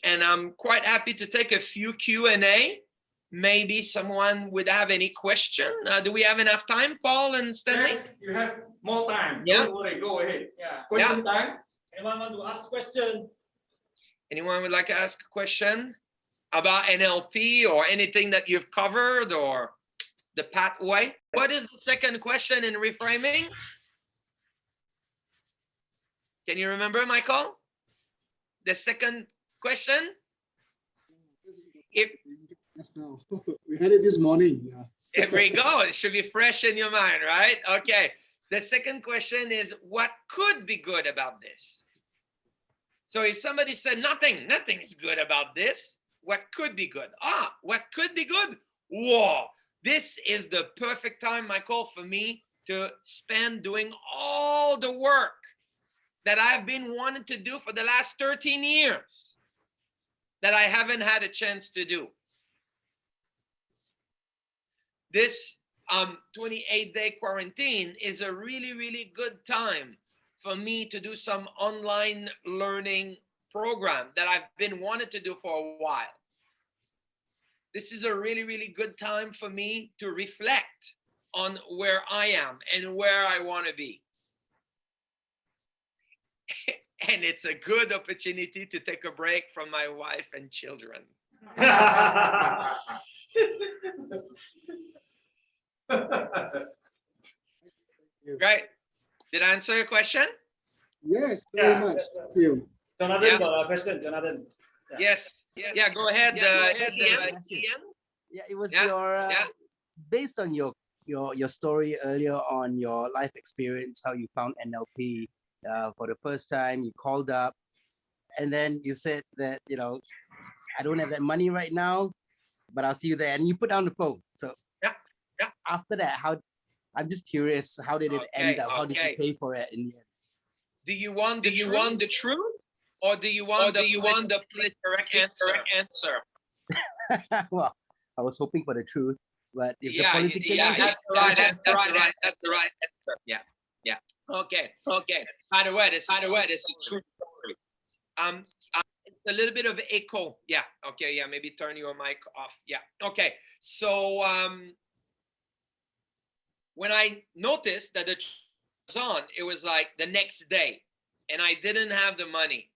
And I'm quite happy to take a few Q&A. Maybe someone would have any question. Do we have enough time, Paul and Stanley? Yes, you have more time. Yeah. Don't worry, go ahead. Yeah. Question time. Anyone want to ask a question? Anyone would like to ask a question about NLP or anything that you've covered or the pathway? What is the second question in reframing? Can you remember, Michael? The second question? If Yes, no. We had it this morning. Yeah. Here we go. It should be fresh in your mind, right? Okay. The second question is, what could be good about this? So if somebody said nothing is good about this, what could be good? What could be good? Whoa, this is the perfect time, Michael, for me to spend doing all the work that I've been wanting to do for the last 13 years that I haven't had a chance to do. This 28-day quarantine is a really, really good time for me to do some online learning program that I've been wanting to do for a while. This is a really, really good time for me to reflect on where I am and where I want to be. And it's a good opportunity to take a break from my wife and children. Right. Did I answer your question? Yes, very much. Thank you. Jonathan got a question. Jonathan. Yes. Yeah, go ahead. Ian. Yeah, it was your based on your story earlier on your life experience, how you found NLP for the first time. You called up, and then you said that I don't have that money right now, but I'll see you there, and you put down the phone. So after that, I'm just curious, how did it end up? How did you pay for it in the end? Do you want the truth, or do you want the correct answer? Well, I was hoping for the truth, but if the political that's the right answer. Yeah. Okay. By the way, this is a true story. It's a little bit of echo. Yeah. Okay. Yeah. Maybe turn your mic off. Yeah. Okay. So when I noticed that the was on, it was like the next day, and I didn't have the money.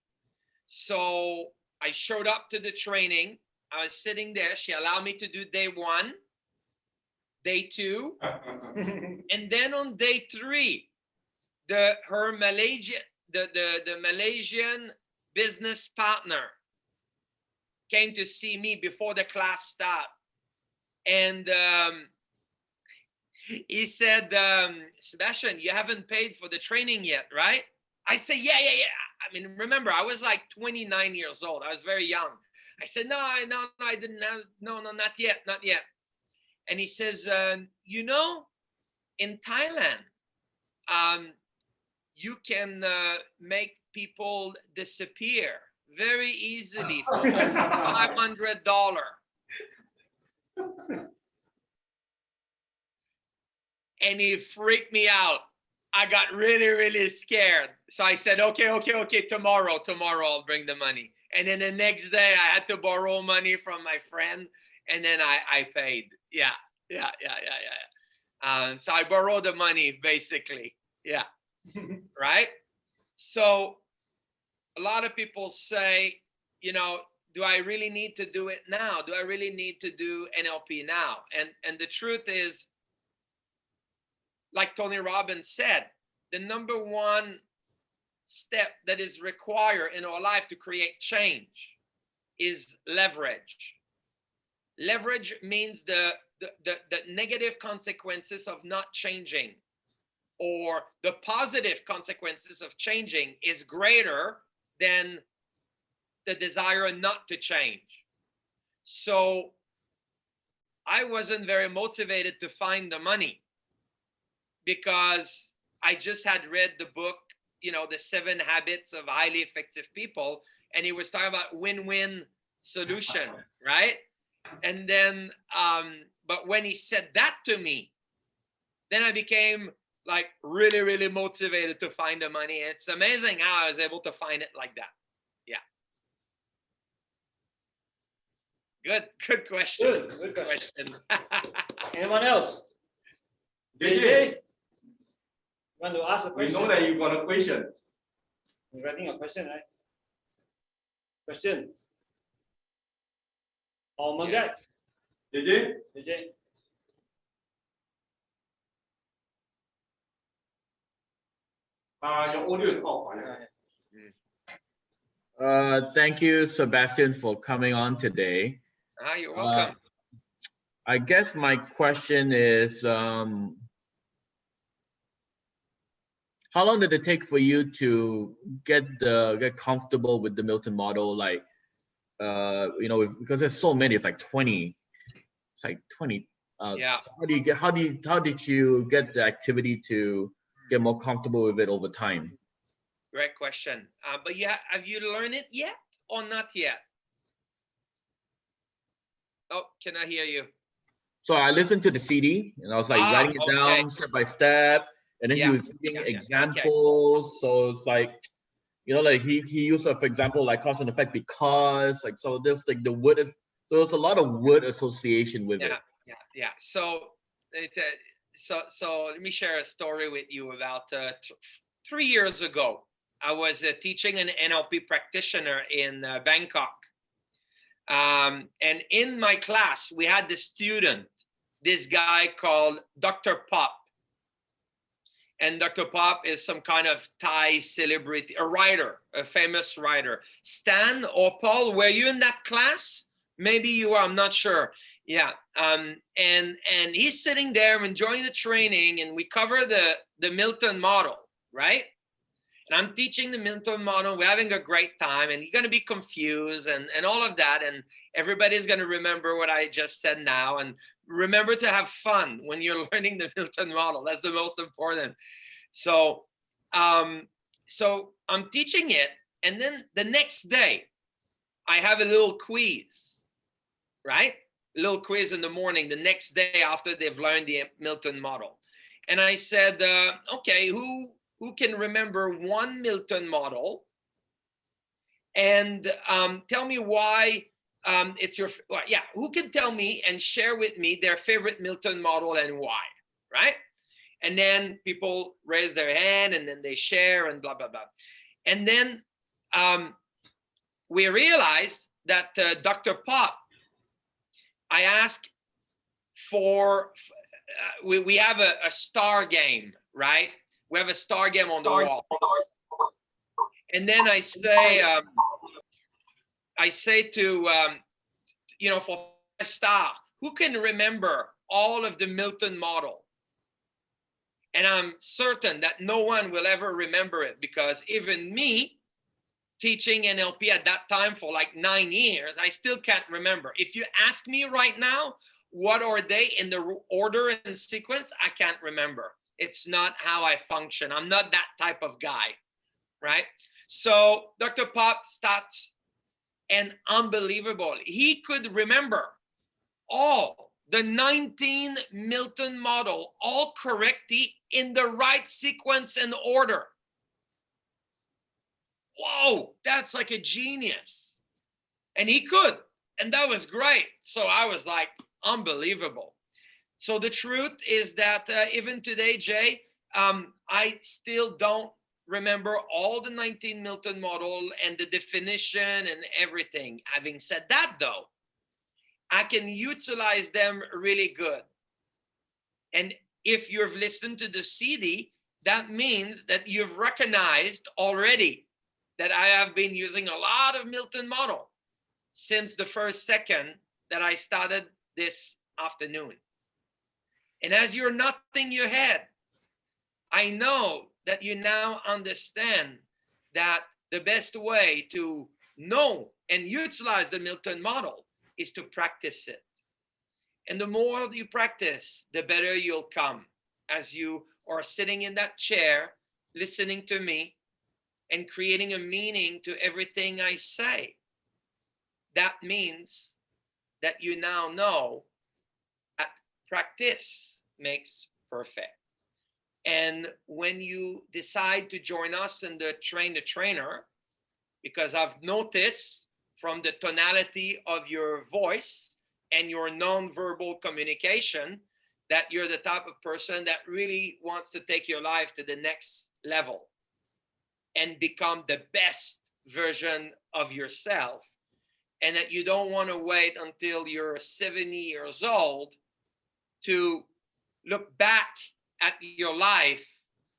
So I showed up to the training. I was sitting there. She allowed me to do day 1, day 2, and then on day 3, the Malaysian business partner came to see me before the class started, and he said, Sebastien, you haven't paid for the training yet, right? I said, yeah. I mean, remember, I was like 29 years old. I was very young. I said, no, I didn't have, no, not yet. And he says, in Thailand, you can make people disappear very easily for $500. And he freaked me out. I got really, really scared. So I said, okay, tomorrow I'll bring the money. And then the next day I had to borrow money from my friend, and then I paid. Yeah. So I borrowed the money, basically. Yeah. Right? So a lot of people say, do I really need to do it now? Do I really need to do NLP now? And the truth is, like Tony Robbins said, the number one step that is required in our life to create change is leverage. Leverage means the negative consequences of not changing, or the positive consequences of changing is greater than the desire not to change. So I wasn't very motivated to find the money, because I just had read the book, The 7 Habits of Highly Effective People, and he was talking about win-win solution, right? And then, but when he said that to me, then I became like really, really motivated to find the money. It's amazing how I was able to find it like that. Yeah. Good question. Good question. Question. Anyone else? JJ, JJ, want to ask a we question? know that you got a question. You're writing a question, right? Question. Oh my God. JJ, JJ. your audio is off. Thank you, Sebastian, for coming on today. You're welcome. I guess my question is, how long did it take for you to get comfortable with the Milton model? Like, because there's so many, it's like 20. It's like 20. Yeah. So how did you get the activity to get more comfortable with it over time? Great question. But yeah, have you learned it yet or not yet? Oh, can I hear you? So I listened to the CD and I was like writing it down step by step, and then he was giving examples. Okay. So it's like, like he used, for example, like cause and effect, because like, so there's like the word is, so there's a lot of word association with it. Yeah. So let me share a story with you. About 3 years ago, I was teaching an NLP practitioner in Bangkok. And in my class, we had this guy called Dr. Pop. And Dr. Pop is some kind of Thai celebrity, a writer, a famous writer. Stan or Paul, were you in that class? Maybe you are, I'm not sure. Yeah. And he's sitting there enjoying the training, and we cover the Milton model, right? And I'm teaching the Milton model. We're having a great time, and you're going to be confused and all of that. And everybody's going to remember what I just said now. And remember to have fun when you're learning the Milton model. That's the most important. So I'm teaching it. And then the next day, I have a little quiz, right? A little quiz in the morning, the next day after they've learned the Milton model. And I said, okay, who can remember one Milton model, and tell me why it's your, who can tell me and share with me their favorite Milton model and why, right? And then people raise their hand, and then they share and blah, blah, blah. And then we realized that Dr. Pop, I asked for, we have a star game, right? We have a star game on the wall. And then I say to, for 5 star, who can remember all of the Milton model? And I'm certain that no one will ever remember it, because even me, teaching NLP at that time for like 9 years, I still can't remember. If you ask me right now, what are they in the order and sequence, I can't remember. It's not how I function. I'm not that type of guy, right? So Dr. Pop starts, and unbelievable. He could remember all the 19 Milton model, all correctly in the right sequence and order. Whoa, that's like a genius. And he could, and that was great. So I was like, unbelievable. So the truth is that even today, Jay, I still don't remember all the 19 Milton model and the definition and everything. Having said that, though, I can utilize them really good. And if you've listened to the CD, that means that you've recognized already that I have been using a lot of Milton model since the first second that I started this afternoon. And as you're nodding your head, I know that you now understand that the best way to know and utilize the Milton model is to practice it. And the more you practice, the better you'll come, as you are sitting in that chair, listening to me and creating a meaning to everything I say. That means that you now know that practice makes perfect. And when you decide to join us in the Train the Trainer, because I've noticed from the tonality of your voice and your non-verbal communication that you're the type of person that really wants to take your life to the next level and become the best version of yourself, and that you don't want to wait until you're 70 years old to look back at your life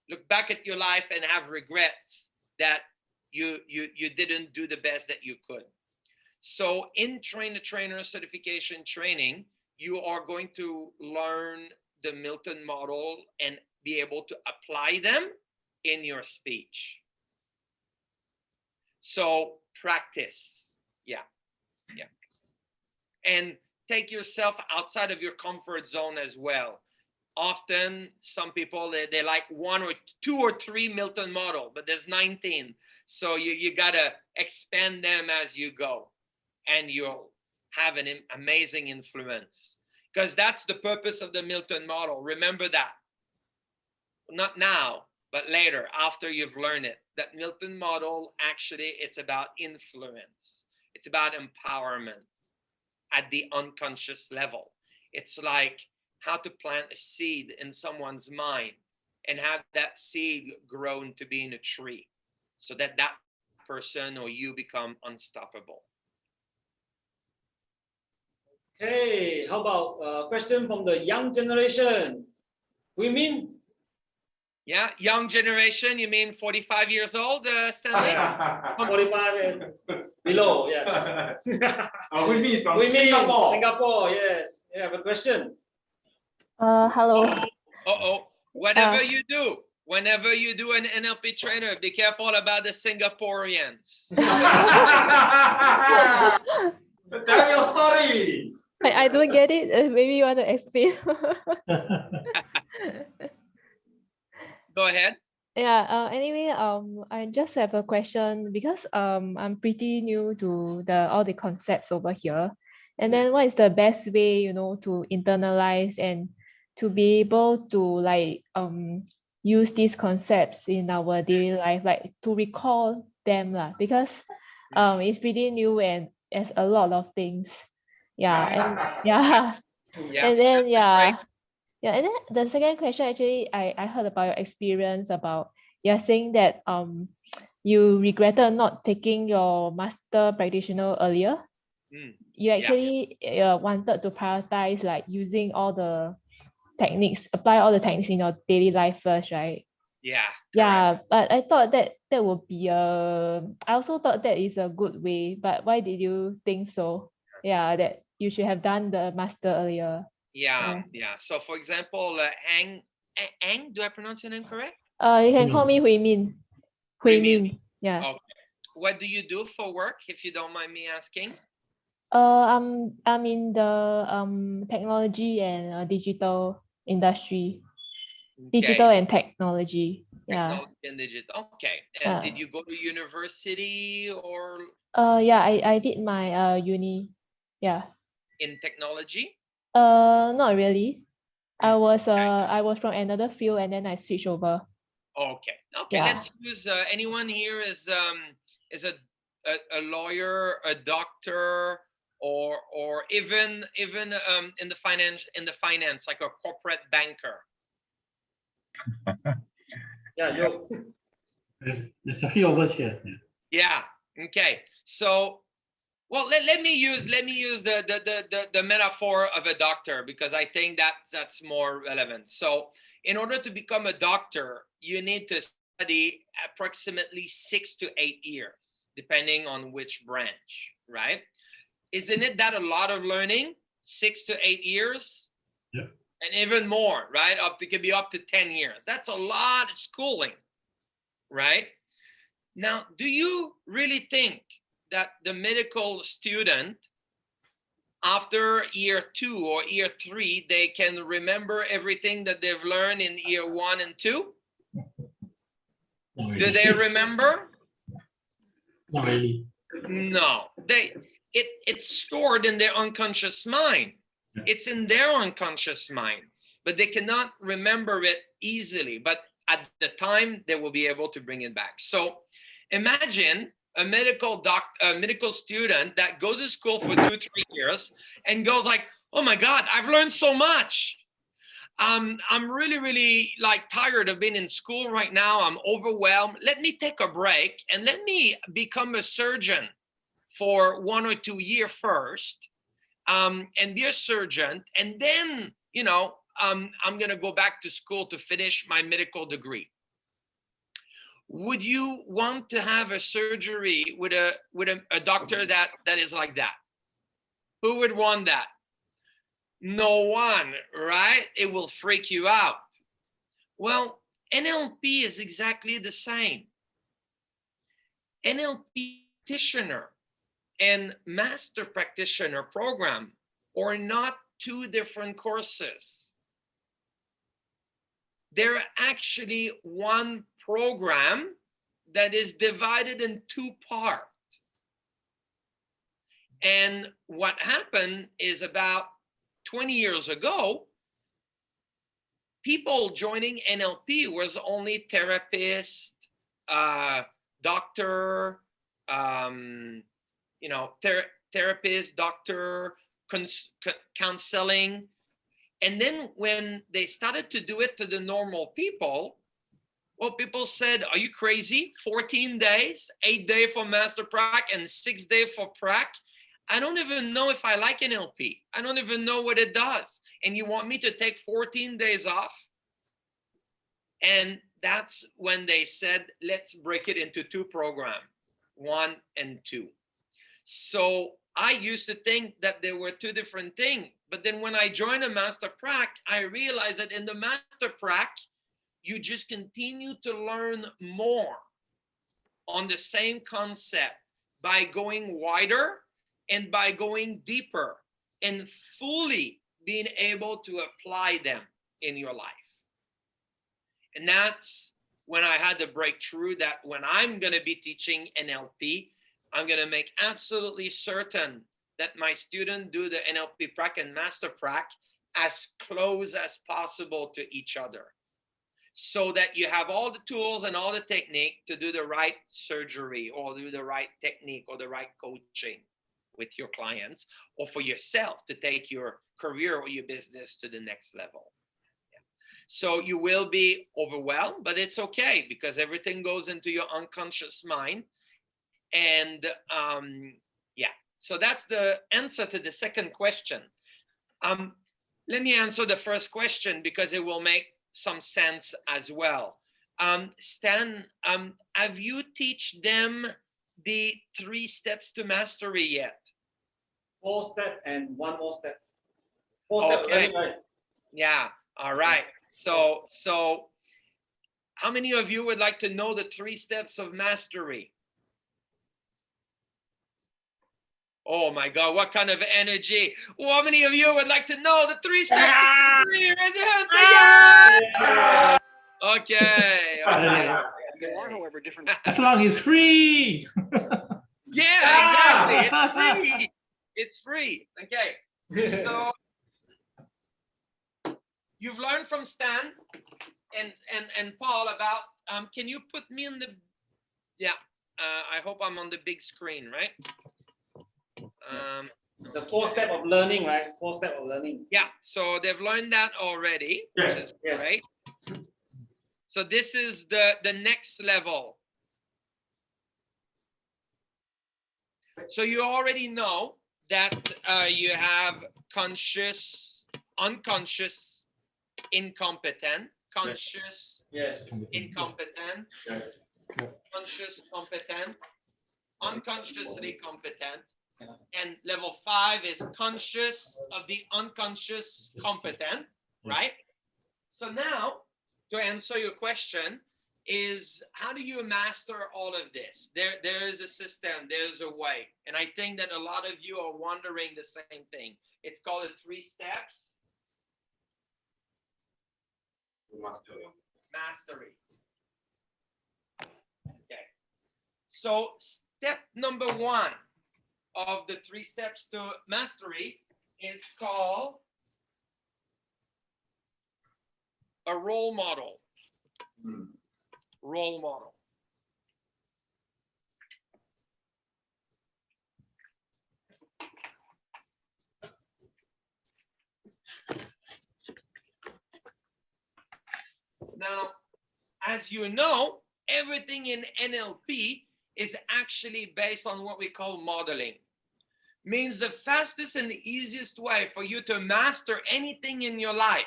and have regrets that you didn't do the best that you could. So in trainer certification training, you are going to learn the Milton model and be able to apply them in your speech. So practice, yeah. And take yourself outside of your comfort zone as well. Often some people, they like 1 or 2 or 3 Milton model, but there's 19. So you gotta expand them as you go, and you'll have an amazing influence, because that's the purpose of the Milton model. Remember that. Not now, but later, after you've learned it. That Milton model, actually, it's about influence. It's about empowerment at the unconscious level. It's like how to plant a seed in someone's mind and have that seed grow into being a tree, so that that person or you become unstoppable. Okay, how about a question from the young generation? We mean? Yeah, young generation, you mean 45 years old, Stanley? 45 and below, yes. We mean from We mean Singapore. Singapore, yes. You have a question? Hello. Whenever you do an NLP trainer, be careful about the Singaporeans. Tell your story. I don't get it. Maybe you want to explain. Go ahead. Yeah. Anyway, I just have a question because I'm pretty new to all the concepts over here, and then what is the best way, to internalize and to be able to use these concepts in our daily life, like to recall them lah, because it's pretty new and there's a lot of things. Yeah, and yeah. And then and then the second question, actually, I heard about your experience about you're saying that you regretted not taking your master practitioner earlier. You actually wanted to prioritize like using all the techniques, apply all the techniques in your daily life first, right? Yeah. But I thought that would be I also thought that is a good way, but why did you think so? Yeah, that you should have done the master earlier. Yeah. So for example, Ang, do I pronounce your name correct? You can call me Hui Min. Hui Min. Yeah. Okay. What do you do for work, if you don't mind me asking? I'm in the technology and digital industry. Digital and technology. Technology and digital. Okay. And did you go to university or? Yeah, I did my uni. Yeah. In technology? Not really. I was from another field and then I switched over. Okay. Yeah. Let's use anyone here is a lawyer, a doctor, or even in the finance, like a corporate banker. Yeah, there's a few of us here. Yeah. Okay. So, well, let me use the metaphor of a doctor, because I think that's more relevant. So, in order to become a doctor, you need to study approximately 6 to 8 years, depending on which branch, right? Isn't it that a lot of learning? 6 to 8 years? Yeah. And even more, right? It could be up to 10 years. That's a lot of schooling, right? Now, do you really think that the medical student, after year 2 or year 3, they can remember everything that they've learned in year 1 and 2? Do they remember? Not really. No, it's stored in their unconscious mind. It's in their unconscious mind, but they cannot remember it easily. But at the time, they will be able to bring it back. So imagine a medical student that goes to school for 2-3 years and goes like, oh my God, I've learned so much. I'm really like tired of being in school right now. I'm overwhelmed. Let me take a break and let me become a surgeon for 1 or 2 years first, and be a surgeon. And then, you know, I'm going to go back to school to finish my medical degree. Would you want to have a surgery with a doctor that is like that? Who would want that? No one, right? It will freak you out. Well, NLP is exactly the same. NLP practitioner and master practitioner program are not two different courses. They're actually one program that is divided in 2 parts. And what happened is about 20 years ago, people joining NLP was only therapist, doctor, you know, therapist, doctor, counseling. And then when they started to do it to the normal people, well, people said, are you crazy? 14 days, 8 days for master prac and 6 days for prac. I don't even know if I like NLP. I don't even know what it does. And you want me to take 14 days off? And that's when they said, let's break it into 2 programs, 1 and 2. So I used to think that there were 2 different things. But then when I joined a master prac, I realized that in the master prac, you just continue to learn more on the same concept by going wider and by going deeper and fully being able to apply them in your life. And that's when I had the breakthrough that when I'm going to be teaching NLP, I'm going to make absolutely certain that my students do the NLP prac and master prac as close as possible to each other, so that you have all the tools and all the technique to do the right surgery or do the right technique or the right coaching with your clients, or for yourself to take your career or your business to the next level. Yeah. So you will be overwhelmed, but it's okay, because everything goes into your unconscious mind. And yeah, so that's the answer to the second question. Let me answer the first question because it will make some sense as well. Stan, have you teach them the 3 steps to mastery yet? 4 steps and 1 more step. 4 steps, Okay. right? Yeah, all right. So how many of you would like to know the 3 steps of mastery? Oh my God, what kind of energy. Well, how many of you would like to know the 3 steps to mastery? Raise your hand, say yeah! Okay. There are, however, different. As long as it's free. Yeah, exactly. It's free. Okay. So you've learned from Stan and Paul about, can you put me in the, yeah, I hope I'm on the big screen, right? The 4 steps of learning, right? 4 steps of learning. Yeah, so they've learned that already. Yes. Which is great. So this is the next level. So you already know that you have conscious, unconscious, incompetent, conscious, Yes. incompetent, Yes. conscious, competent, unconsciously competent, and level 5 is conscious of the unconscious competent, right? So now, to answer your question, is how do you master all of this? There is a system, there's a way. And I think that a lot of you are wondering the same thing. It's called the 3 steps. Mastery. Okay. So step number 1 of the 3 steps to mastery is called a role model. Role model. as you know, everything in NLP is actually based on what we call modeling. Means the fastest and the easiest way for you to master anything in your life,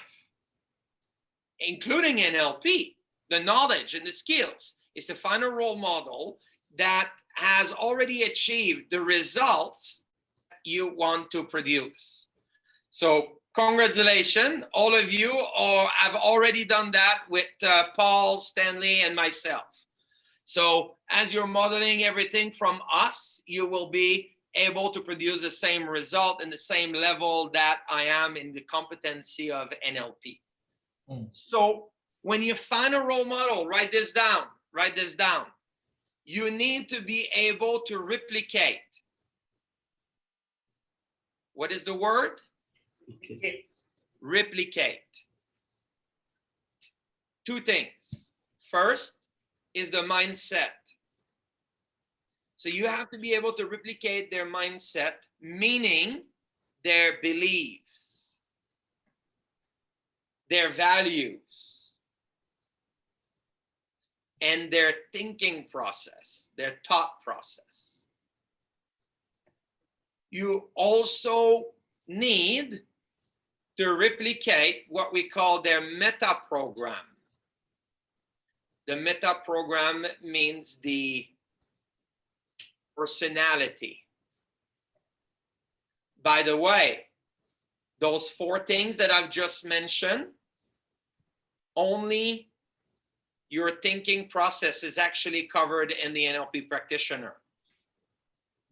including NLP, the knowledge and the skills, is to find a role model that has already achieved the results you want to produce. So congratulations, all of you have already done that with Paul, Stanley, and myself. So as you're modeling everything from us, you will be able to produce the same result and the same level that I am in the competency of NLP. So when you find a role model, write this down. You need to be able to replicate. What is the word? Replicate. Two things. First is the mindset. So you have to be able to replicate their mindset, meaning their beliefs, their values, and their thinking process, their thought process. You also need to replicate what we call their meta program. The meta program means the personality. By the way, those 4 things that I've just mentioned, only your thinking process is actually covered in the NLP practitioner.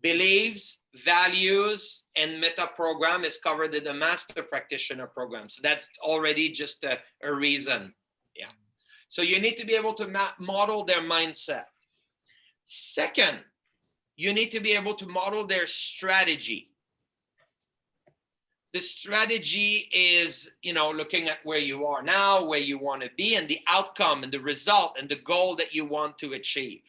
Beliefs, values, and meta program is covered in the master practitioner program. So that's already just a reason. Yeah. So you need to be able to model their mindset. Second, you need to be able to model their strategy. The strategy is, looking at where you are now, where you want to be, and the outcome and the result and the goal that you want to achieve.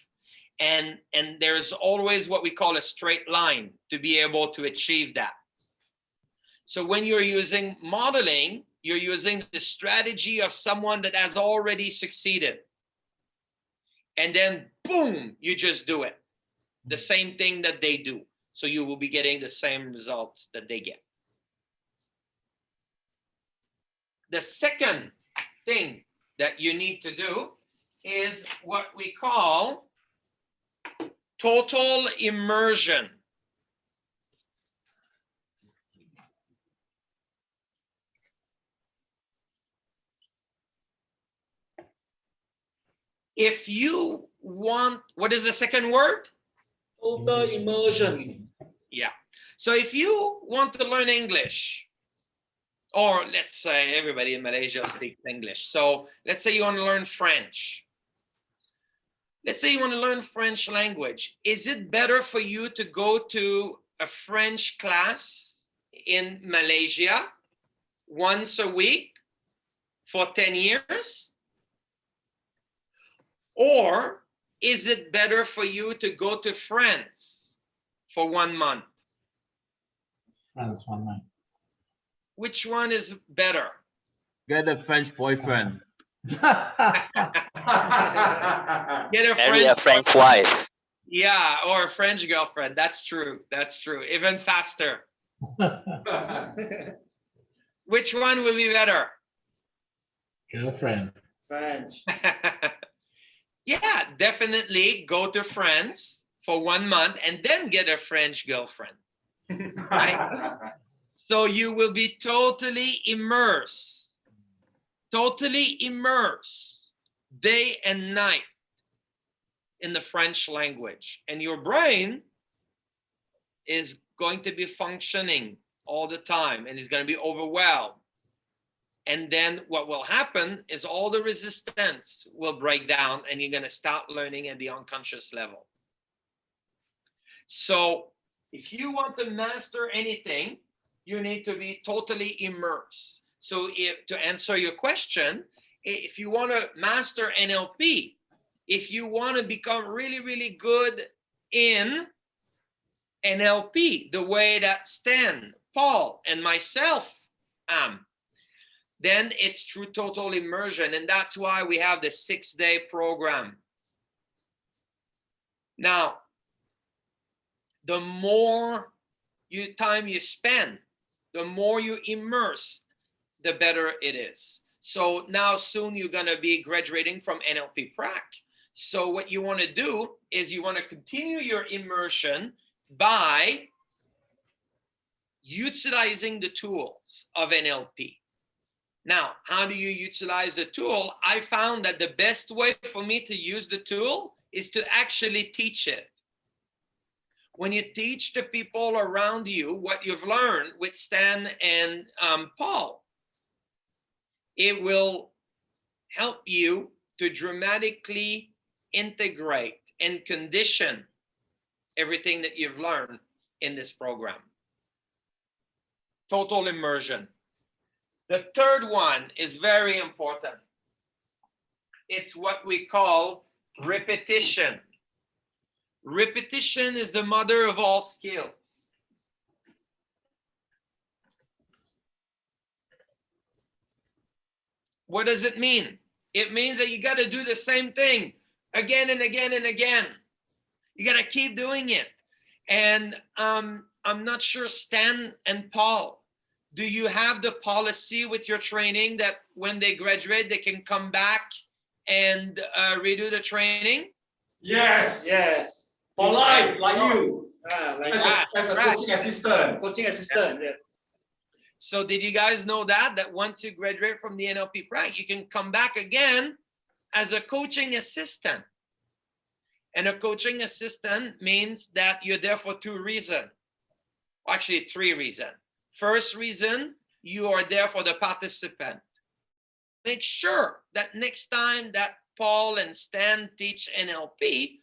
And there's always what we call a straight line to be able to achieve that. So when you're using modeling, you're using the strategy of someone that has already succeeded. And then, boom, you just do it. The same thing that they do. So you will be getting the same results that they get. The second thing that you need to do is what we call total immersion. If you want, what is the second word? Total immersion. Yeah. So if you want to learn English, or let's say everybody in Malaysia speaks English. So let's say you want to learn French. Let's say you want to learn French language. Is it better for you to go to a French class in Malaysia once a week for 10 years? Or is it better for you to go to France for 1 month? France 1 month. Which one is better? Get a French boyfriend. Get a Marry a French wife. Yeah, or a French girlfriend. That's true. That's true. Even faster. Which one will be better? Girlfriend. French. Yeah, definitely go to France for 1 month and then get a French girlfriend. Right? So you will be totally immersed day and night in the French language. And your brain is going to be functioning all the time and is going to be overwhelmed. And then what will happen is all the resistance will break down and you're going to start learning at the unconscious level. So if you want to master anything, you need to be totally immersed. So to answer your question, if you want to master NLP, if you want to become really, really good in NLP, the way that Stan, Paul, and myself am, then it's through total immersion. And that's why we have the 6-day program. Now, the more time you spend, the more you immerse, the better it is. So now soon you're going to be graduating from NLP Prac. So what you want to do is you want to continue your immersion by utilizing the tools of NLP. Now, how do you utilize the tool? I found that the best way for me to use the tool is to actually teach it. When you teach the people around you what you've learned with Stan and Paul, it will help you to dramatically integrate and condition everything that you've learned in this program. Total immersion. The third one is very important. It's what we call repetition. Repetition is the mother of all skills. What does it mean? It means that you got to do the same thing again and again and again. You got to keep doing it. And I'm not sure, Stan and Paul, do you have the policy with your training that when they graduate, they can come back and redo the training? Yes. Yes. For life, like you. Like As a coaching assistant. coaching assistant. Yeah. So did you guys know that once you graduate from the NLP Prac, you can come back again as a coaching assistant? And a coaching assistant means that you're there for 2 reasons. Actually, 3 reasons. First reason, you are there for the participant. Make sure that next time that Paul and Stan teach NLP,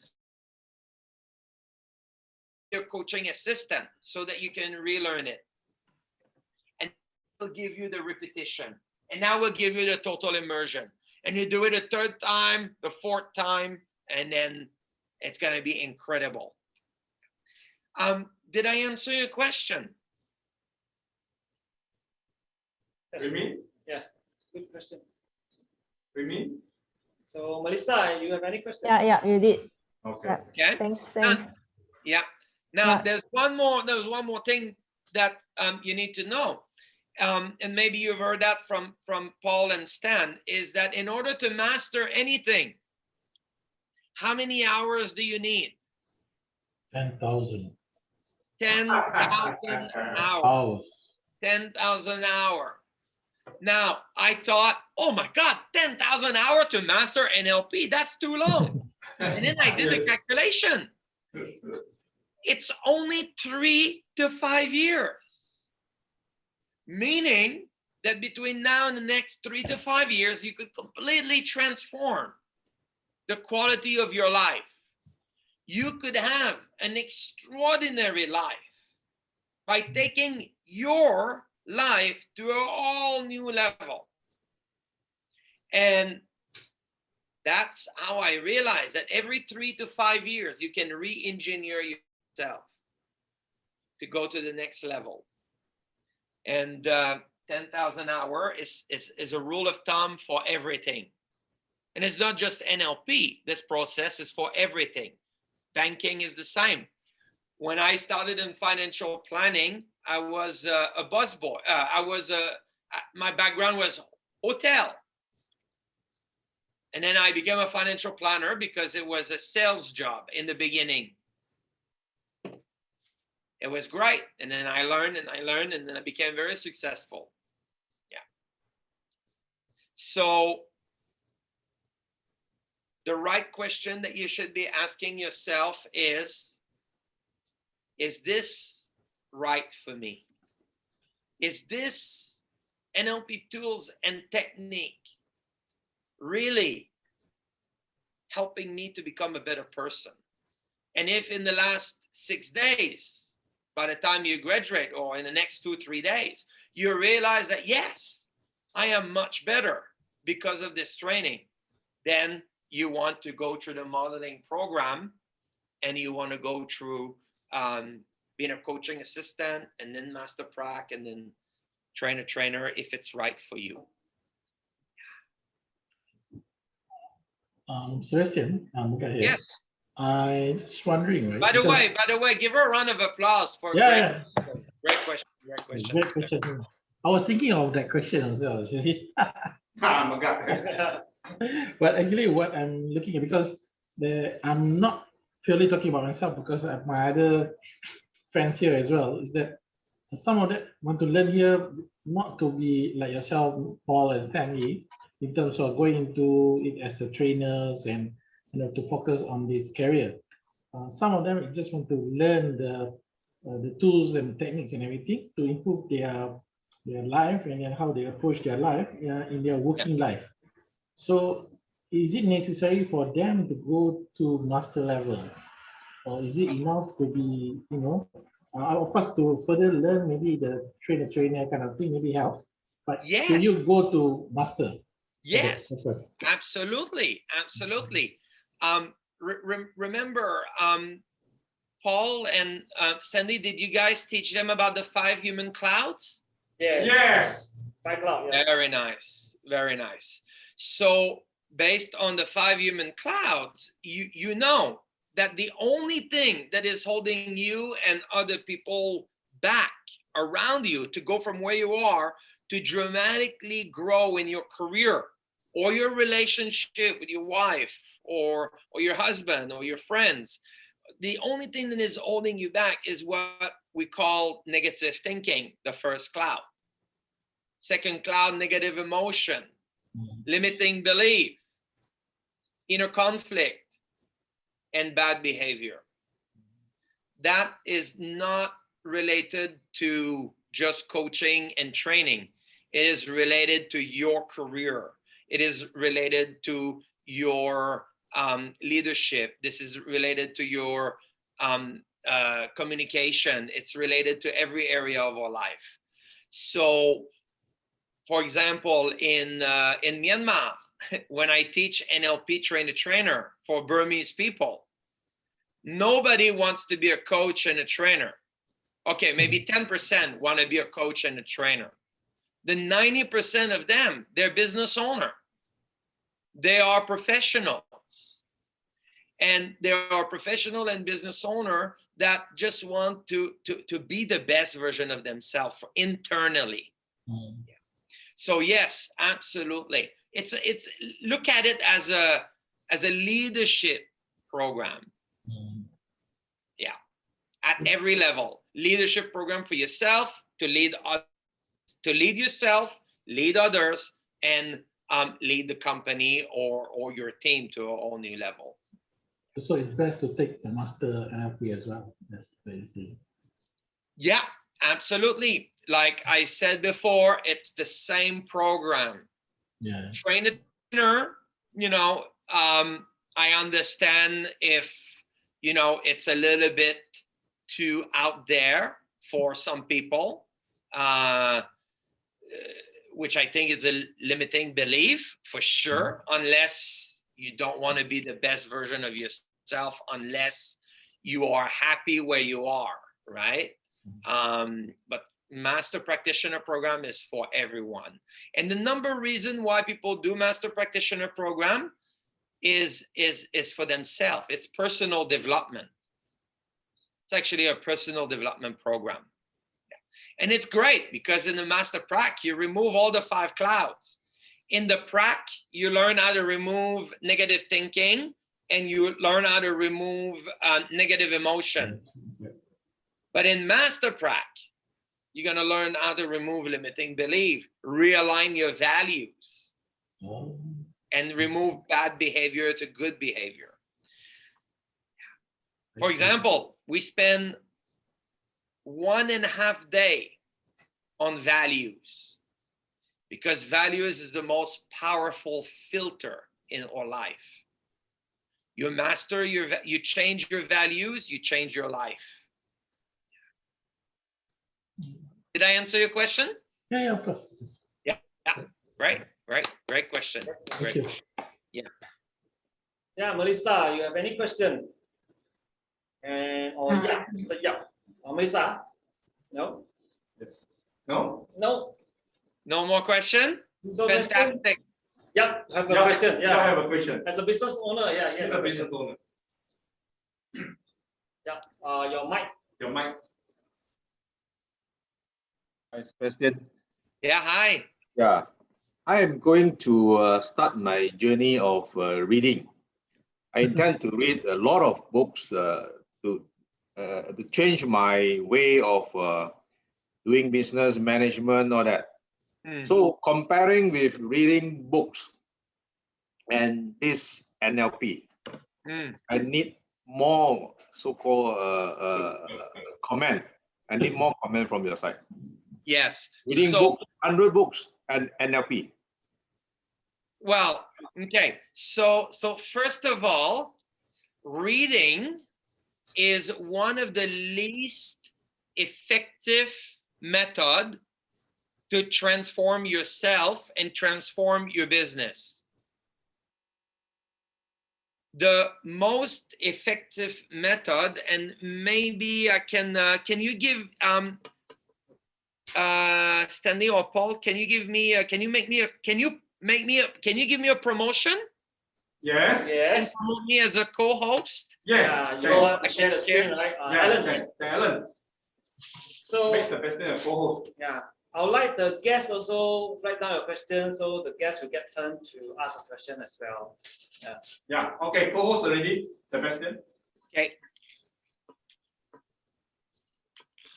your coaching assistant so that you can relearn it. And we'll give you the repetition. And now we'll give you the total immersion. And you do it a 3rd time, the 4th time, and then it's going to be incredible. Did I answer your question? With me? Yes. Good question. With me? So Melissa, you have any questions? Yeah, you did. Okay. Okay. Thanks. Yeah. Now Yeah. there's one more thing that you need to know. And maybe you've heard that from Paul and Stan, is that in order to master anything, how many hours do you need? 10,000 10,000 hours. hours. 10,000 hours. Now, I thought, oh my God, 10,000 hours to master NLP, that's too long. And then I did the calculation. It's only 3 to 5 years. Meaning that between now and the next 3 to 5 years, you could completely transform the quality of your life. You could have an extraordinary life by taking your life to an all new level. And that's how I realized that every 3 to 5 years, you can re-engineer yourself to go to the next level. And 10,000 hours is a rule of thumb for everything. And it's not just NLP. This process is for everything. Banking is the same. When I started in financial planning, I was a busboy. My background was hotel. And then I became a financial planner because it was a sales job in the beginning. It was great. And then I learned, and then I became very successful. Yeah. So the right question that you should be asking yourself is this right for me? Is this NLP tools and technique really helping me to become a better person? And if in the last 6 days, by the time you graduate, or in the next 2-3 days, you realize that, yes, I am much better because of this training, then you want to go through the modeling program, and you want to go through being a coaching assistant, and then master prac, and then trainer if it's right for you. Sebastien, here. Yes. I just wondering, right? By the way, give her a round of applause for Yeah, great question. Great yeah. question. Great question. I was thinking of that question as well, actually. But actually, what I'm looking at, because I'm not purely talking about myself, because I have my other friends here as well, is that some of them want to learn here, not to be like yourself, Paul and Stanley, in terms of going into it as a trainers and to focus on this career. Some of them just want to learn the tools and techniques and everything to improve their life and then how they approach their life in their working life. So is it necessary for them to go to master level, or is it enough to be, of course, to further learn maybe the trainer kind of thing maybe helps, but should you go to master? Yes, absolutely. Remember, Paul and Sandy, did you guys teach them about the 5 human clouds? Yes. 5 cloud. Yeah. Very nice. Very nice. So based on the 5 human clouds, you know that the only thing that is holding you and other people back around you to go from where you are to dramatically grow in your career or your relationship with your wife or your husband or your friends, the only thing that is holding you back is what we call negative thinking, the first cloud. Second cloud, negative emotion, limiting belief, inner conflict, and bad behavior. That is not related to just coaching and training. It is related to your career. It is related to your leadership. This is related to your communication. It's related to every area of our life. So, for example, in Myanmar, when I teach NLP trainer for Burmese people, nobody wants to be a coach and a trainer. Okay, maybe 10% want to be a coach and a trainer. The 90% of them, they're business owner. They are professionals. And they are professional and business owner that just want to be the best version of themselves internally. So yes, absolutely. It's look at it as a leadership program. Yeah, at every level, leadership program for yourself to lead yourself, lead others, and lead the company or your team to a whole new level. So it's best to take the master NLP as well. That's basically. Yeah, absolutely. Like I said before, it's the same program. Yeah. Trainer, I understand if, it's a little bit too out there for some people, which I think is a limiting belief for sure, unless you don't want to be the best version of yourself, unless you are happy where you are, right? But master practitioner program is for everyone. And the number reason why people do master practitioner program is for themselves. It's personal development. It's actually a personal development program. And it's great because in the master prac, you remove all the 5 clouds. In the prac, you learn how to remove negative thinking and you learn how to remove negative emotion. But in master prac, you're going to learn how to remove limiting belief, realign your values, and remove bad behavior to good behavior. For example, we spend 1.5 days on values because values is the most powerful filter in our life. You master you change your values, you change your life. Did I answer your question? Yeah, of course. Yeah. Great question. Great question. Yeah. Yeah, Melissa, you have any question? Mr. Yap. Melissa? No? Yes. No? No? No more question? No Fantastic. question? Yep, have a Yeah, question. I Yeah, have a question. as a business owner, yeah, he has He's a a question. business owner. Yeah, your mic. Your mic. Hi, Sebastien. Yeah, hi. Yeah, I am going to start my journey of reading. I intend to read a lot of books to change my way of doing business management, all that. So comparing with reading books and this NLP, I need more so-called comment. I need more comment from your side. Yes. Reading books, 100 books, and NLP. Well, okay. So first of all, reading is one of the least effective method to transform yourself and transform your business. The most effective method, and maybe I can you give Stanley or Paul, can you give me can you give me a promotion? Yes. And promote me as a co-host? Yes. Yeah, you know what? I share the screen, right? Alan. Alan. So Make the person a co-host. yeah, I would like the guests also write down your question, so the guests will get turn to ask a question as well. Yeah. Yeah. Okay. Co-host already, Sebastien. Okay.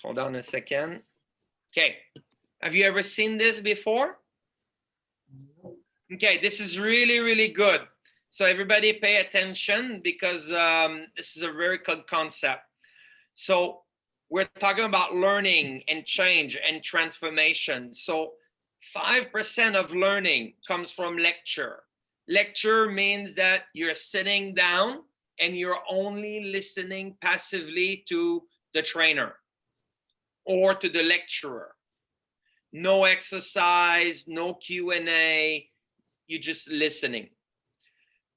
Hold on a second. Okay. Have you ever seen this before? Okay, this is really, really good. So everybody pay attention because this is a very good concept. So we're talking about learning and change and transformation. So 5% of learning comes from lecture. Lecture means that you're sitting down and you're only listening passively to the trainer or to the lecturer. No exercise, no Q&A, you're just listening.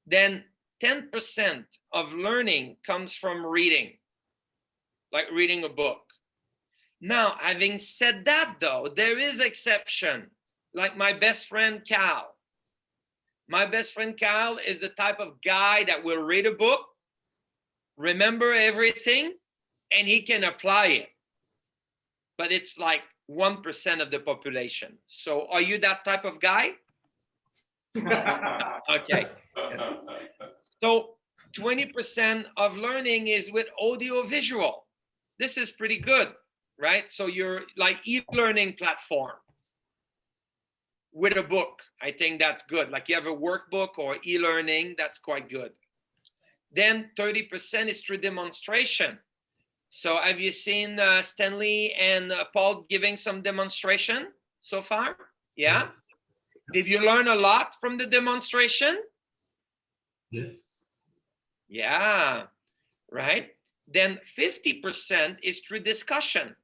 Then 10% of learning comes from reading, like reading a book. Now, having said that though, there is exception, like my best friend Cal. My best friend Cal is the type of guy that will read a book, remember everything, and he can apply it. But it's like 1% of the population. So are you that type of guy? Okay. So 20% of learning is with audio visual. This is pretty good, right? So you're like e-learning platform with a book. I think that's good. Like you have a workbook or e-learning, that's quite good. Then 30% is through demonstration. So have you seen Stanley and Paul giving some demonstration so far? Yeah. Did you learn a lot from the demonstration? Yes. Yeah, right. Then 50% is through discussion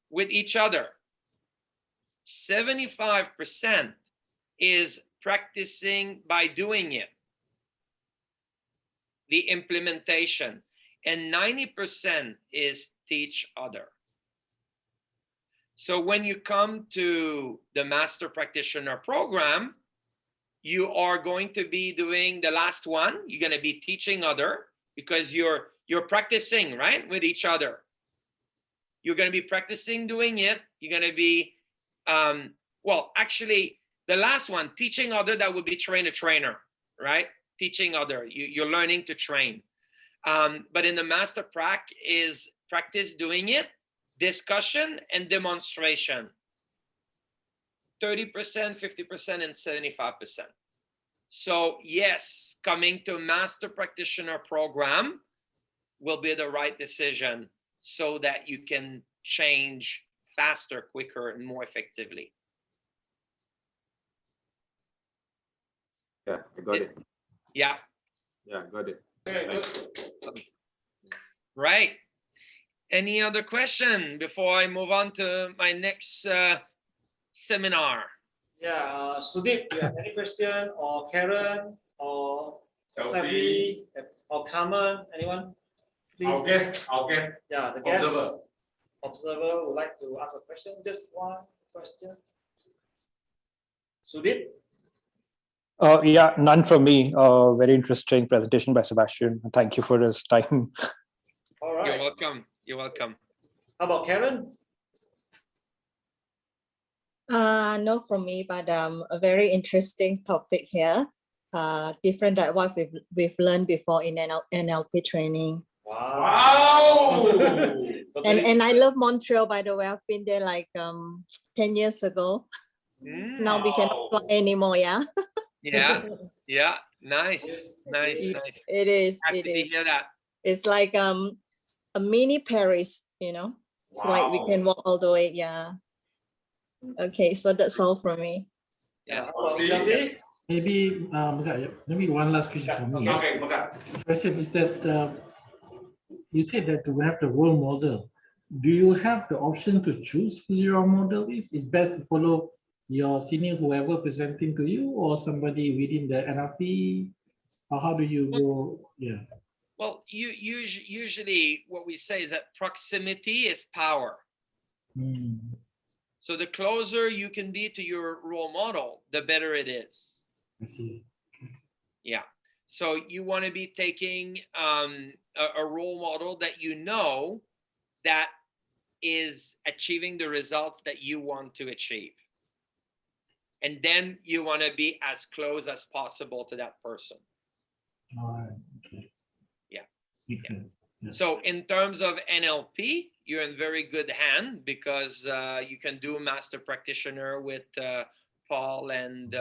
with each other. 75% is practicing by doing it, the implementation, and 90% is teach other. So when you come to the Master Practitioner Program, you are going to be doing the last one. You're going to be teaching other because you're practicing, right, with each other. You're going to be practicing doing it. You're going to be, well, actually, the last one, teaching other, that would be train a trainer, right? Teaching other, you're learning to train. But in the Master Prac is practice doing it, discussion, and demonstration. 30%, 50%, and 75%. So yes, coming to Master Practitioner Program will be the right decision so that you can change faster, quicker, and more effectively. Yeah, I got it. Yeah. Yeah, got it. Right. Any other question before I move on to my next seminar? Yeah, Sudip, you have any question, or Karen, or Sabi, or Carmen, anyone? Please. Our guest. Yeah, the guest observer would like to ask a question. Just one question. Sudip? Yeah, none from me. Very interesting presentation by Sebastien. Thank you for this time. All right. You're welcome. You're welcome. How about Karen? No from me, but a very interesting topic here. Different than what we've learned before in NLP training. Wow. And I love Montreal, by the way. I've been there like 10 years ago. Now we cannot fly anymore, yeah. Yeah. Yeah. Nice. Nice. Nice. It is. Happy It to is. hear that. It's like a mini Paris, you know. It's like we can walk all the way, yeah. Okay, so that's all from me. Yeah. Maybe maybe one last question from me. Okay. Question is that you said that we have the role model. Do you have the option to choose who your model is? It's best to follow your senior, whoever presenting to you, or somebody within the NLP, or how do you go? Yeah. Well, usually what we say is that proximity is power. So the closer you can be to your role model, the better it is. I see. Yeah. So you want to be taking a role model that you know that is achieving the results that you want to achieve. And then you want to be as close as possible to that person. All right. Okay. Yeah. Makes sense. Yeah. So in terms of NLP, you're in very good hand because you can do master practitioner with Paul and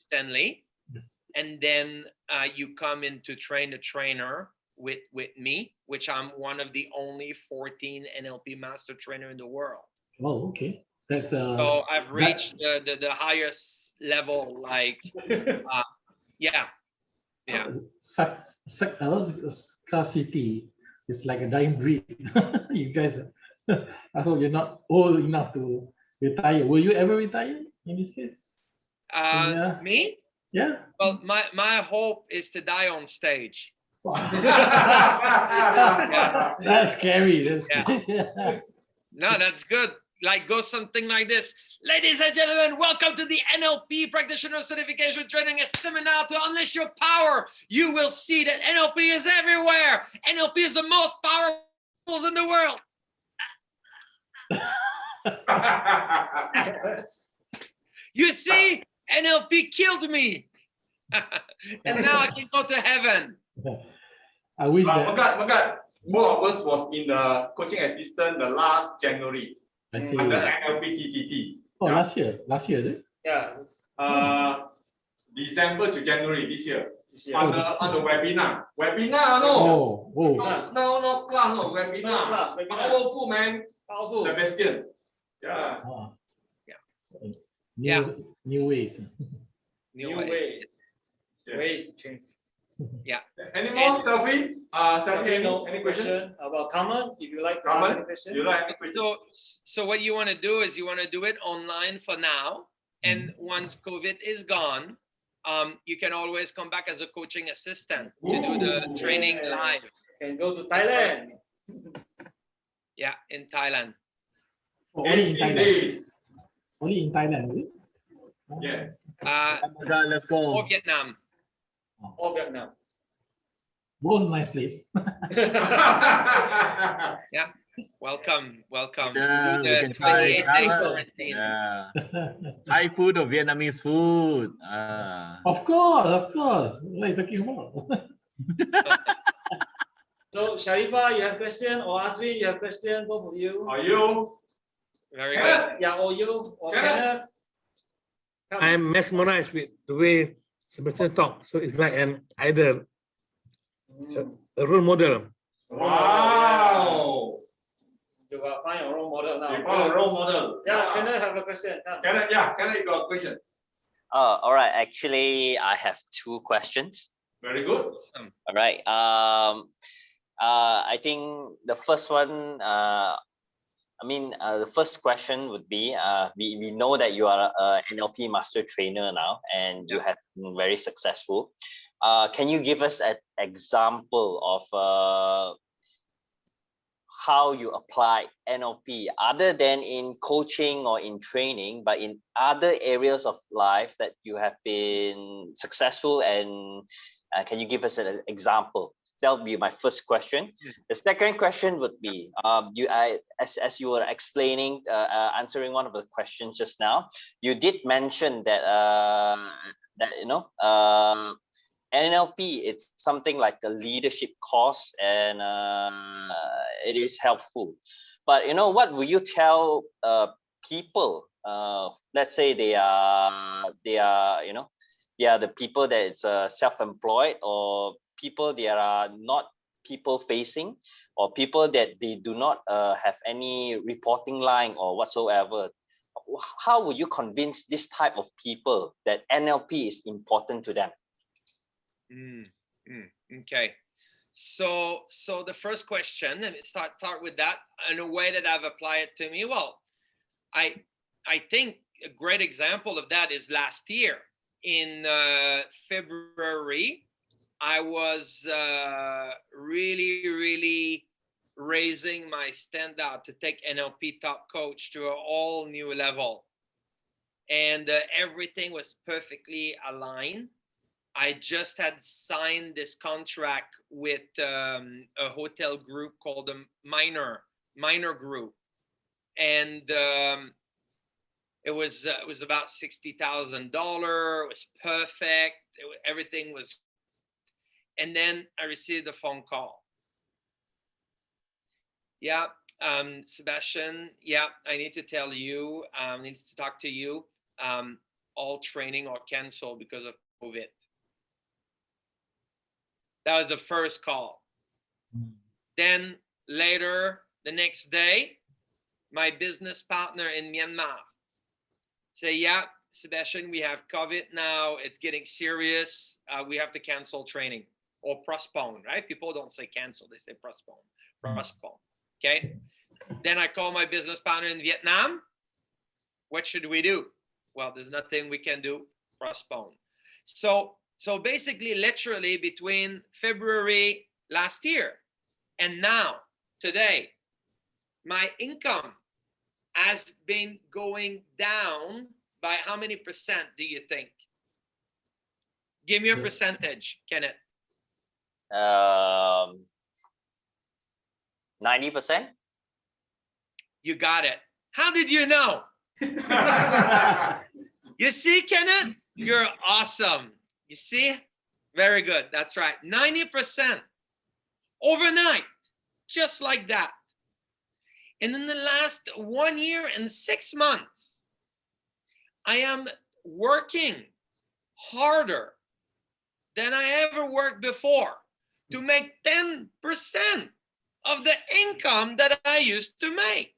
Stanley. Yeah. And then you come in to train a trainer with me, which I'm one of the only 14 NLP master trainer in the world. Oh, okay. That's so I've reached the highest level, like yeah. Scarcity is like a dying breed. You guys, I hope you're not old enough to retire. Will you ever retire in this case? Me? Yeah. Well, my hope is to die on stage. That's scary. That's scary. No, that's good. Like go something like this. Ladies and gentlemen, welcome to the NLP Practitioner Certification Training Seminar to unleash your power. You will see that NLP is everywhere. NLP is the most powerful in the world. You see, NLP killed me. And now I can go to heaven. I wish that. Magat, both of us was in the coaching assistant the last January. I see. Under NLP TTT. Oh, yeah. Last year, is it? Yeah. December to January this year. On the webinar. Webinar, no. Oh. No class, no webinar. No class, webinar. Powerful, man. Powerful. Sebastien. Yeah. New ways. New ways. Ways to change. Yeah. Any more, Selfie? Any question about Carmen? If you like to ask any question. You like any question? So what you want to do is you want to do it online for now. And once COVID is gone, you can always come back as a coaching assistant to do the training live. You can go to Thailand. Yeah, in Thailand. Only in Thailand. Only in Thailand, is it? Yeah. Let's go. Or Vietnam. Or Vietnam. Both nice place. Yeah. Welcome. Yeah, Do we the can try 28 day quarantine. Yeah. Thai food or Vietnamese food. Of course. What are you talking about? So Sharifa, you have question, or Aswin, you have question, both of you. Are you? Very good. Yeah, or you, or Kenneth. I'm mesmerized with the way Sebastien talk. So it's like either a role model. Wow. You will find a role model now. You found a role model. Yeah, Kenneth have a question. Kenneth, you got a question. All right. Actually, I have two questions. Very good. All right. I think the first one, the first question would be, we know that you are an NLP master trainer now, and you have been very successful. Can you give us an example of how you apply NLP other than in coaching or in training, but in other areas of life that you have been successful, and can you give us an example? That would be my first question. The second question would be, as you were explaining, answering one of the questions just now, you did mention that NLP, it's something like a leadership course, and it is helpful. But what will you tell people? Let's say they are the people that it's self-employed, or people that are not people facing, or people that they do not have any reporting line or whatsoever. How would you convince this type of people that NLP is important to them? Okay, so the first question, let me start with that in a way that I've applied it to me. Well, I think a great example of that is last year in February. I was really raising my standard to take NLP Top Coach to an all new level, and everything was perfectly aligned. I just had signed this contract with a hotel group called the Minor Group, and it was about $60,000. It was perfect. Everything was. And then I received a phone call. Yeah, Sebastien. Yeah, I need to tell you. I need to talk to you. All training are canceled because of COVID. That was the first call. Then later, the next day, my business partner in Myanmar say, yeah, Sebastien, we have COVID now. It's getting serious. We have to cancel training or postpone, right? People don't say cancel. They say postpone. Okay. Then I call my business partner in Vietnam. What should we do? Well, there's nothing we can do. Postpone. So basically, literally between February last year and now, today, my income has been going down by how many percent do you think? Give me a percentage, Kenneth. 90%. You got it. How did you know? You see, Kenneth, you're awesome. You see? Very good. That's right. 90% overnight, just like that. And in the last 1 year and 6 months, I am working harder than I ever worked before to make 10% of the income that I used to make.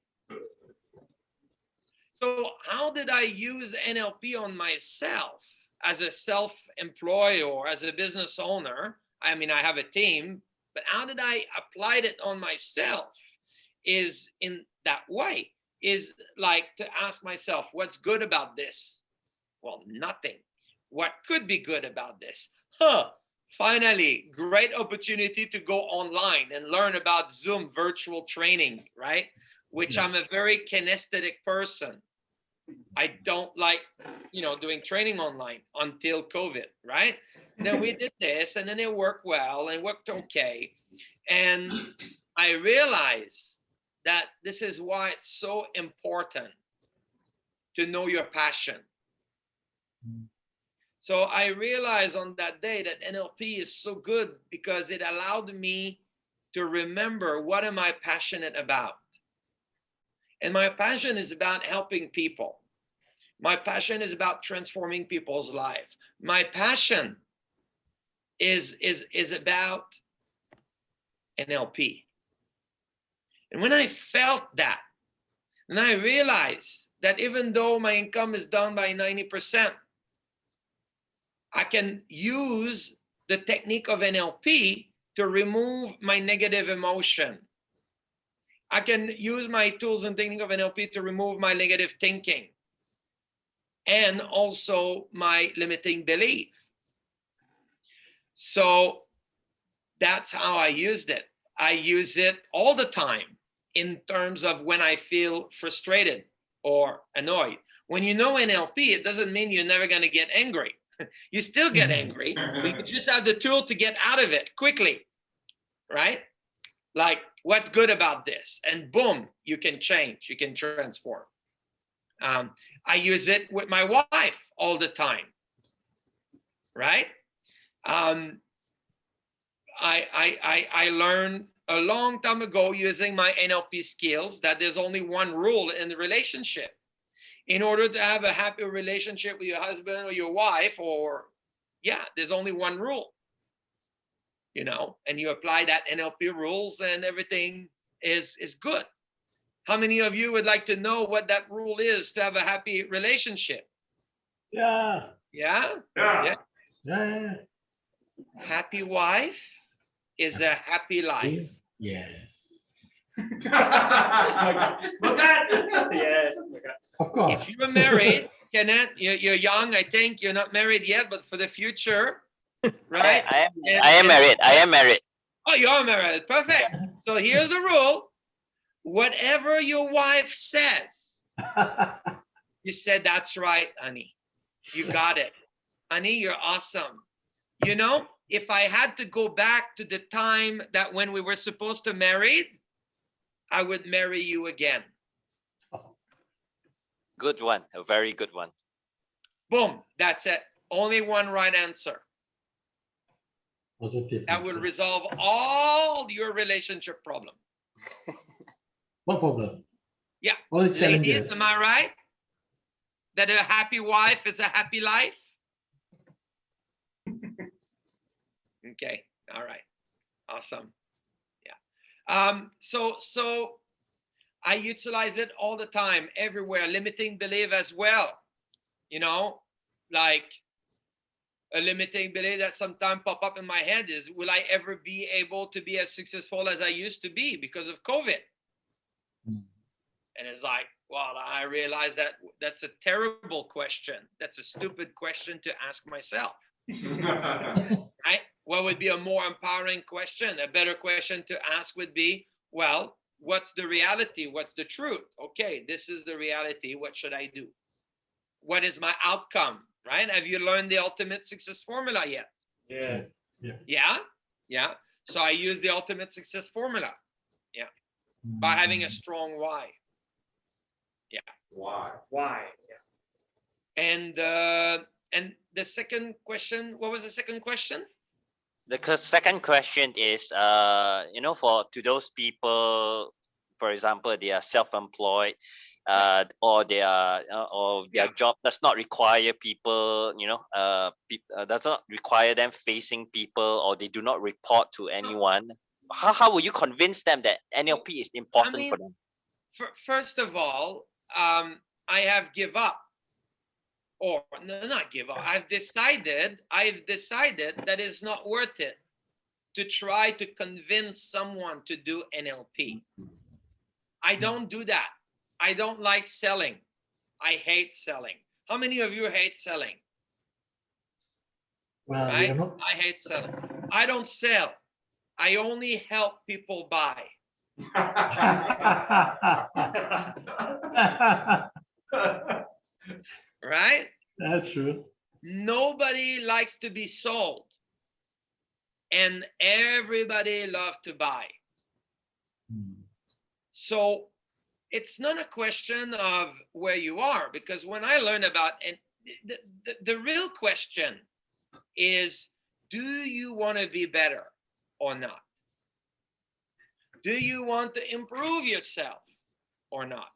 So how did I use NLP on myself as a self-employed or as a business owner? I mean, I have a team, but how did I apply it on myself? Is in that way, is like to ask myself, what's good about this? Well, nothing. What could be good about this? Finally, great opportunity to go online and learn about Zoom virtual training, right? Which I'm a very kinesthetic person. I don't like, doing training online until COVID, right? Then we did this, and then it worked well and worked okay. And I realized that this is why it's so important to know your passion. So I realized on that day that NLP is so good because it allowed me to remember, what am I passionate about? And my passion is about helping people. My passion is about transforming people's life. My passion is about NLP. And when I felt that, and I realized that even though my income is down by 90%, I can use the technique of NLP to remove my negative emotion. I can use my tools and technique of NLP to remove my negative thinking and also my limiting belief. So that's how I used it. I use it all the time. in terms of when I feel frustrated or annoyed. When you know NLP, it doesn't mean you're never going to get angry. You still get angry, but you just have the tool to get out of it quickly, right? Like, what's good about this? And boom, you can change, you can transform. I use it with my wife all the time, right? I learned a long time ago using my NLP skills that there's only one rule in the relationship. In order to have a happy relationship with your husband or your wife, or there's only one rule, you know, and you apply that NLP rules and everything is good. How many of you would like to know what that rule is to have a happy relationship? Yeah. Yeah? Yeah. Yeah. Happy wife is a happy life. Yes. Yes. Of course. If you're married, Kenneth, you're young, I think you're not married yet, but for the future, right? I am married. I am married. Oh, you are married. Perfect. So here's the rule. Whatever your wife says, you said, that's right, honey. You got it. Honey, you're awesome. You know, if I had to go back to the time that when we were supposed to marry, I would marry you again. Good one. A very good one. Boom. That's it. Only one right answer. Positive. That will resolve all your relationship problems. What problem? Yeah. All the challenges. Ladies, am I right? That a happy wife is a happy life? Okay. All right. Awesome. Yeah. So I utilize it all the time, everywhere. Limiting belief as well. You know, like a limiting belief that sometimes pop up in my head is, will I ever be able to be as successful as I used to be because of COVID? And it's like, well, I realize that that's a terrible question. That's a stupid question to ask myself. Right? What would be a more empowering question? A better question to ask would be, well, what's the reality? What's the truth? Okay, this is the reality. What should I do? What is my outcome? Right? Have you learned the ultimate success formula yet? Yes. Yeah. So I use the ultimate success formula. Yeah. By having a strong why. Yeah. Why? Yeah. And the second question, what was the second question? The second question is, you know, to those people, for example, they are self-employed, or their job does not require people, you know, does not require them facing people, or they do not report to anyone. How will you convince them that NLP is important for them? First of all, I have give up. Or no, not give up. I've decided that it's not worth it to try to convince someone to do NLP. I don't do that. I don't like selling. I hate selling. How many of you hate selling? Well, right? I hate selling. I don't sell. I only help people buy. Right? That's true. Nobody likes to be sold, and everybody loves to buy. So it's not a question of where you are, because when I learn about, and the real question is, do you want to be better or not? Do you want to improve yourself or not?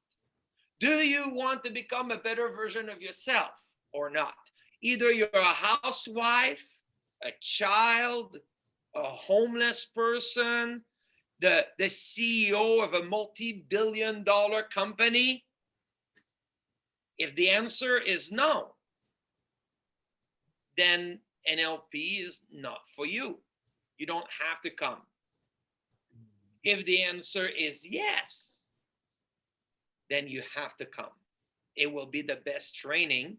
Do you want to become a better version of yourself or not? Either you're a housewife, a child, a homeless person, the CEO of a multi-billion-dollar company. If the answer is no, then NLP is not for you. You don't have to come. If the answer is yes, then you have to come. It will be the best training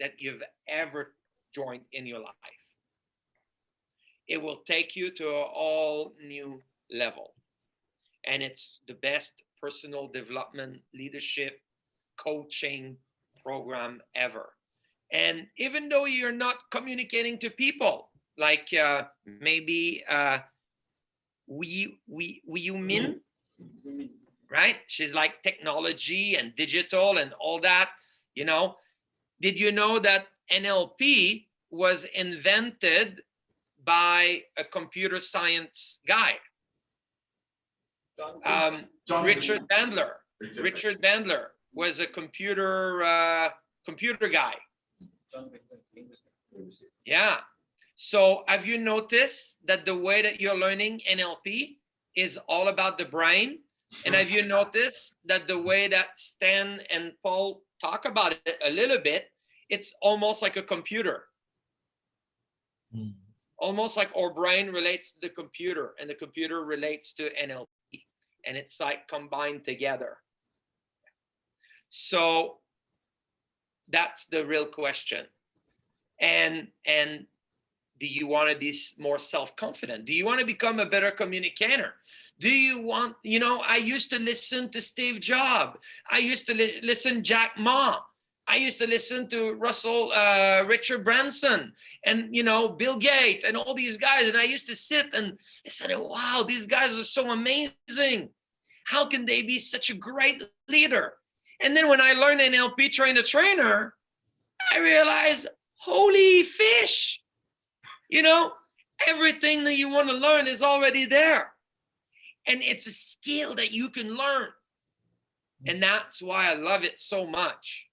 that you've ever joined in your life. It will take you to an all new level. And it's the best personal development, leadership, coaching program ever. And even though you're not communicating to people, like maybe Wu Min, right? She's like technology and digital and all that, you know. Did you know that NLP was invented by a computer science guy? Richard Bandler. Richard Bandler was a computer guy. Yeah. So have you noticed that the way that you're learning NLP is all about the brain? And have you noticed that the way that Stan and Paul talk about it a little bit, it's almost like a computer. Almost like our brain relates to the computer and the computer relates to NLP. And it's like combined together. So that's the real question. And do you want to be more self-confident? Do you want to become a better communicator? Do you want, you know, I used to listen to Steve Jobs. I used to listen Jack Ma. I used to listen to Richard Branson and, you know, Bill Gates and all these guys. And I used to sit and listen, wow, these guys are so amazing. How can they be such a great leader? And then when I learned NLP, train the trainer, I realized, holy fish, you know, everything that you want to learn is already there. And it's a skill that you can learn. And that's why I love it so much.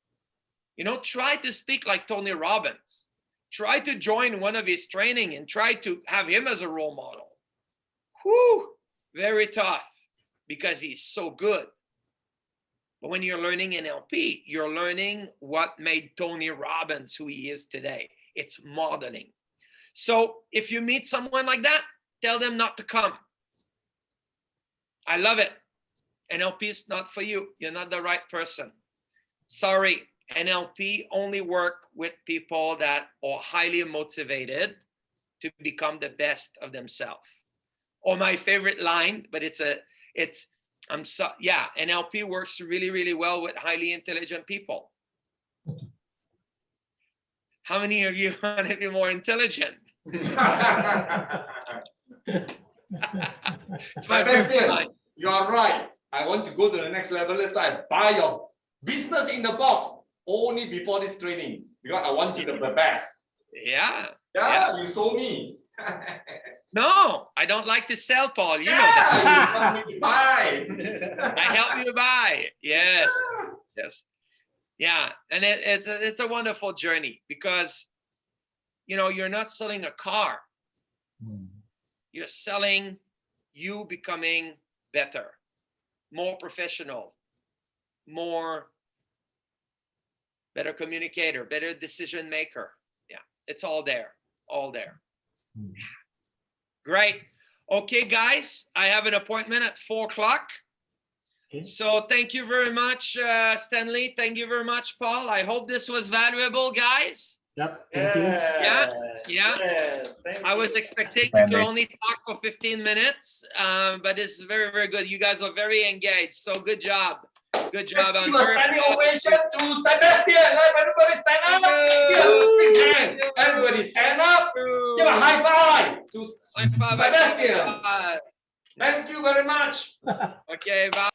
You know, try to speak like Tony Robbins. Try to join one of his training and try to have him as a role model. Whew, very tough because he's so good. But when you're learning NLP, you're learning what made Tony Robbins who he is today. It's modeling. So if you meet someone like that, tell them not to come. I love it. NLP is not for you. You're not the right person. Sorry, NLP only work with people that are highly motivated to become the best of themselves. Or my favorite line, but NLP works really, really well with highly intelligent people. How many of you want to be more intelligent? It's my favorite line. You are right. I want to go to the next level. Let's start buy your business in the box only before this training because I want you to be the best. Yeah. You sold me. No, I don't like to sell, Paul. You know that. You want me to buy. I help you to buy. Yes. Yes. Yeah. And it's a wonderful journey because, you know, you're not selling a car. You're selling you becoming better, more professional, better communicator, better decision maker. Yeah, it's all there, all there. Great. Okay, guys, I have an appointment at 4 o'clock. So thank you very much, Stanley. Thank you very much, Paul. I hope this was valuable, guys. Yep. Thank you. Yeah. I was expecting to only talk for 15 minutes, but it's very, very good. You guys are very engaged. So good job. Good job. Give a standing ovation to Sebastien. Everybody stand up. Everybody stand up. Give a high five to Sebastien. Thank you very much. Okay, bye.